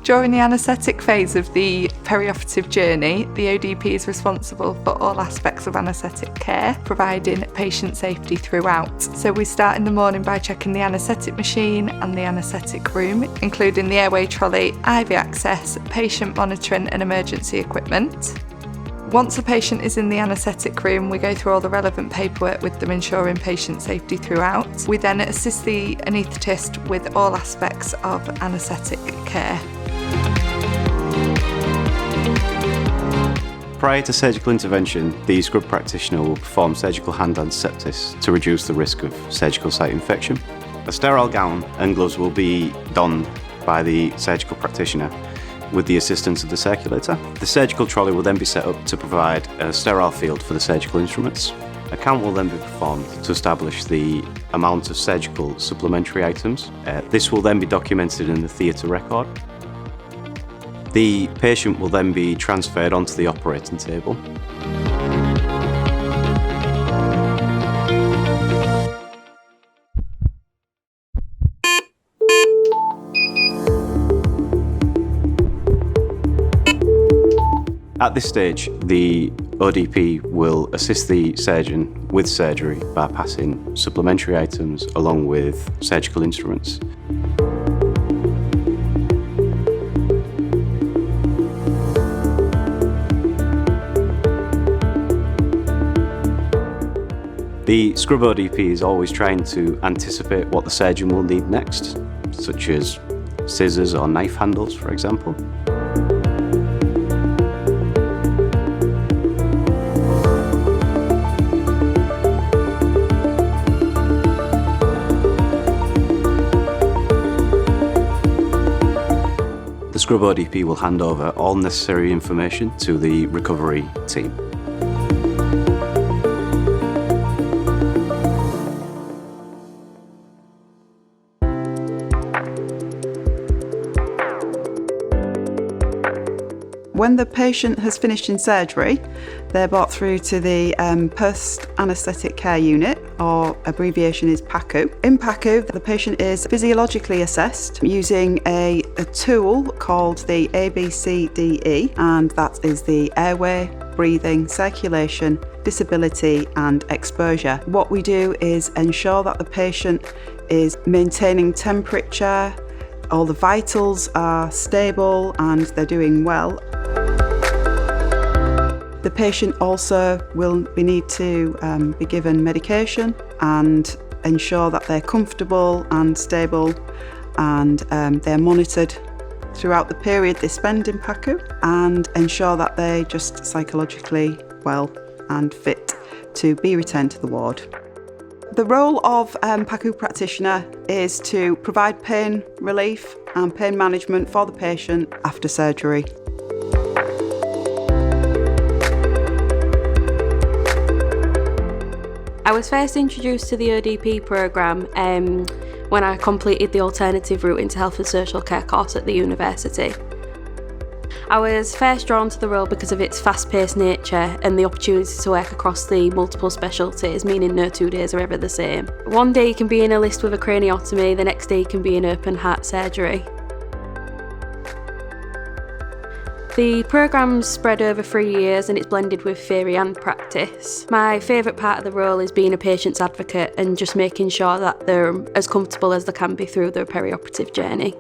During the anaesthetic phase of the perioperative journey, the ODP is responsible for all aspects of anaesthetic care, providing patient safety throughout. So we start in the morning by checking the anaesthetic machine and the anaesthetic room, including the airway trolley, IV access, patient monitoring and emergency equipment. Once a patient is in the anaesthetic room, we go through all the relevant paperwork with them, ensuring patient safety throughout. We then assist the anaesthetist with all aspects of anaesthetic care. Prior to surgical intervention, the scrub practitioner will perform surgical hand antisepsis to reduce the risk of surgical site infection. A sterile gown and gloves will be donned by the surgical practitioner with the assistance of the circulator. The surgical trolley will then be set up to provide a sterile field for the surgical instruments. A count will then be performed to establish the amount of surgical supplementary items. This will then be documented in the theatre record. The patient will then be transferred onto the operating table. At this stage, the ODP will assist the surgeon with surgery by passing supplementary items along with surgical instruments. The scrub ODP is always trying to anticipate what the surgeon will need next, such as scissors or knife handles, for example. The scrub ODP will hand over all necessary information to the recovery team. When the patient has finished in surgery, they're brought through to the post-anaesthetic care unit, or abbreviation is PACU. In PACU, the patient is physiologically assessed using a tool called the ABCDE, and that is the airway, breathing, circulation, disability and exposure. What we do is ensure that the patient is maintaining temperature, all the vitals are stable and they're doing well. The patient also will need to be given medication and ensure that they're comfortable and stable, and they're monitored throughout the period they spend in PACU, and ensure that they're just psychologically well and fit to be returned to the ward. The role of PACU practitioner is to provide pain relief and pain management for the patient after surgery. I was first introduced to the ODP programme when I completed the alternative route into health and social care course at the university. I was first drawn to the role because of its fast-paced nature and the opportunity to work across the multiple specialties, meaning no 2 days are ever the same. One day you can be in a list with a craniotomy, the next day you can be in open heart surgery. The programme's spread over 3 years and it's blended with theory and practice. My favourite part of the role is being a patient's advocate and just making sure that they're as comfortable as they can be through their perioperative journey.